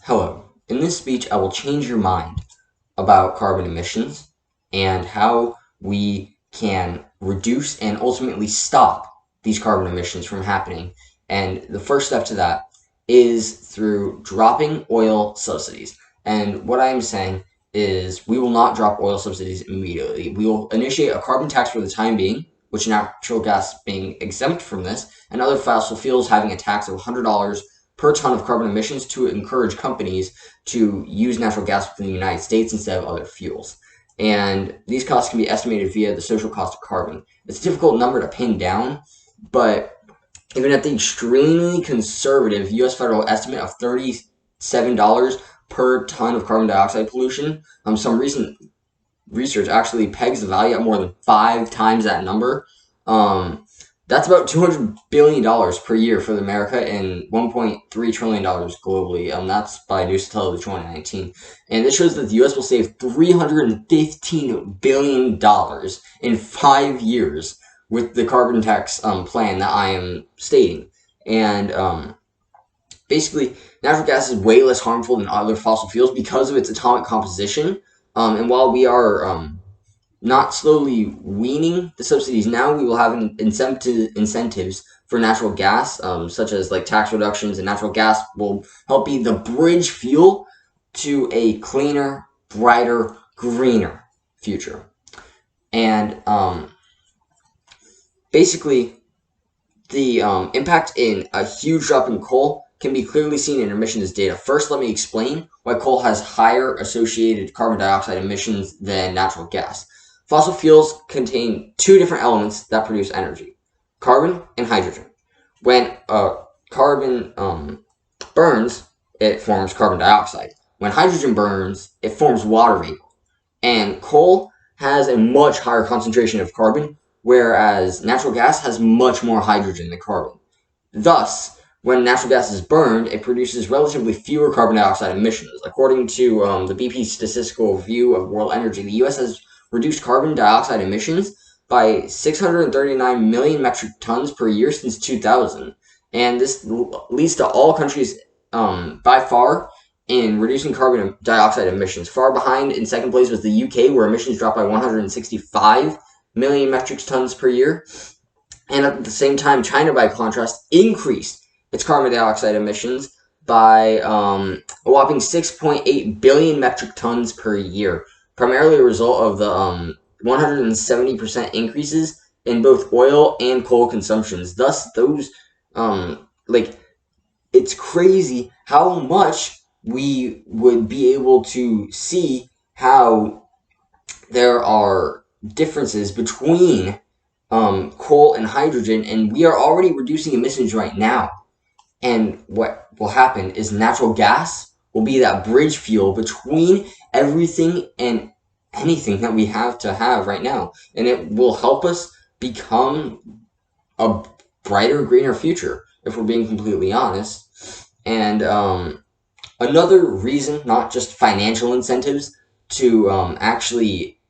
Hello. In this speech, I will change your mind about carbon emissions and how we can reduce and ultimately stop these carbon emissions from happening. And the first step to that is through dropping oil subsidies. And what I am saying is we will not drop oil subsidies immediately. We will initiate a carbon tax for the time being, which natural gas being exempt from this, and other fossil fuels having a tax of $100 per ton of carbon emissions to encourage companies to use natural gas within the United States instead of other fuels. And these costs can be estimated via the social cost of carbon. It's a difficult number to pin down, but even at the extremely conservative U.S. federal estimate of $37 per ton of carbon dioxide pollution, some recent research actually pegs the value at more than 5 times that number. That's about $200 billion per year for America and $1.3 trillion globally. That's by News Intelligence 2019. And this shows that the U.S. will save $315 billion in 5 years with the carbon tax plan that I am stating. And basically, natural gas is way less harmful than other fossil fuels because of its atomic composition. And while we are not slowly weaning the subsidies now, we will have incentives for natural gas, such as like tax reductions, and natural gas will help be the bridge fuel to a cleaner, brighter, greener future. And basically, the impact in a huge drop in coal can be clearly seen in emissions data. First, let me explain why coal has higher associated carbon dioxide emissions than natural gas. Fossil fuels contain 2 different elements that produce energy: carbon and hydrogen. When carbon burns, it forms carbon dioxide. When hydrogen burns, it forms water vapor. And coal has a much higher concentration of carbon, whereas natural gas has much more hydrogen than carbon. Thus, when natural gas is burned, it produces relatively fewer carbon dioxide emissions. According to the BP Statistical Review of World Energy, the U.S. has reduced carbon dioxide emissions by 639 million metric tons per year since 2000. And this leads to all countries by far in reducing carbon dioxide emissions. Far behind in second place was the UK, where emissions dropped by 165 million metric tons per year. And at the same time, China, by contrast, increased its carbon dioxide emissions by a whopping 6.8 billion metric tons per year, primarily a result of the 170% increases in both oil and coal consumptions. Thus, those, it's crazy how much we would be able to see how there are differences between coal and hydrogen, and we are already reducing emissions right now. And what will happen is natural gas will be that bridge fuel between everything and anything that we have to have right now. And it will help us become a brighter, greener future, if we're being completely honest. And another reason, not just financial incentives, to actually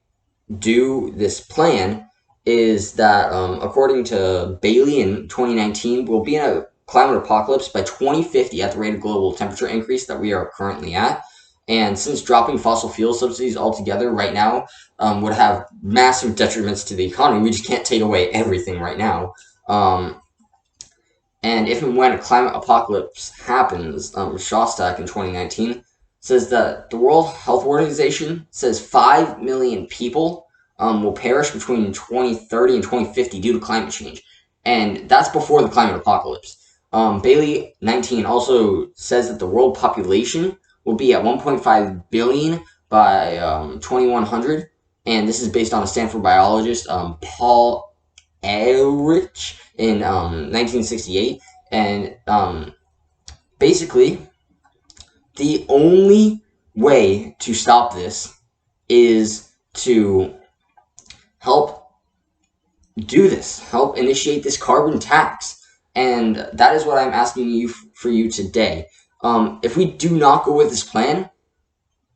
do this plan is that, according to Bailey in 2019, we'll be in a climate apocalypse by 2050 at the rate of global temperature increase that we are currently at. And since dropping fossil fuel subsidies altogether right now would have massive detriments to the economy, we just can't take away everything right now. And if and when a climate apocalypse happens, Shostak in 2019 says that the World Health Organization says 5 million people will perish between 2030 and 2050 due to climate change. And that's before the climate apocalypse. Bailey 19 also says that the world population will be at 1.5 billion by 2100, and this is based on a Stanford biologist, Paul Ehrlich, in 1968. And basically, the only way to stop this is to help do this, help initiate this carbon tax. And that is what I'm asking you for you today. If we do not go with this plan,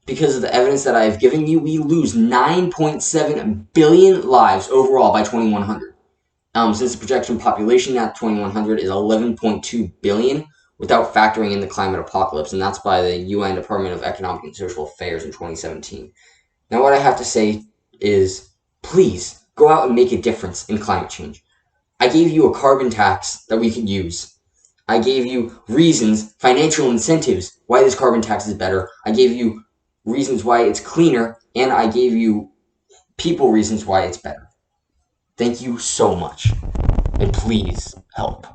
because of the evidence that I've given you, we lose 9.7 billion lives overall by 2100. Since the projection population at 2100 is 11.2 billion, without factoring in the climate apocalypse, and that's by the UN Department of Economic and Social Affairs in 2017. Now, what I have to say is, please go out and make a difference in climate change. I gave you a carbon tax that we could use. I gave you reasons, financial incentives, why this carbon tax is better. I gave you reasons why it's cleaner, and I gave you people reasons why it's better. Thank you so much, and please help.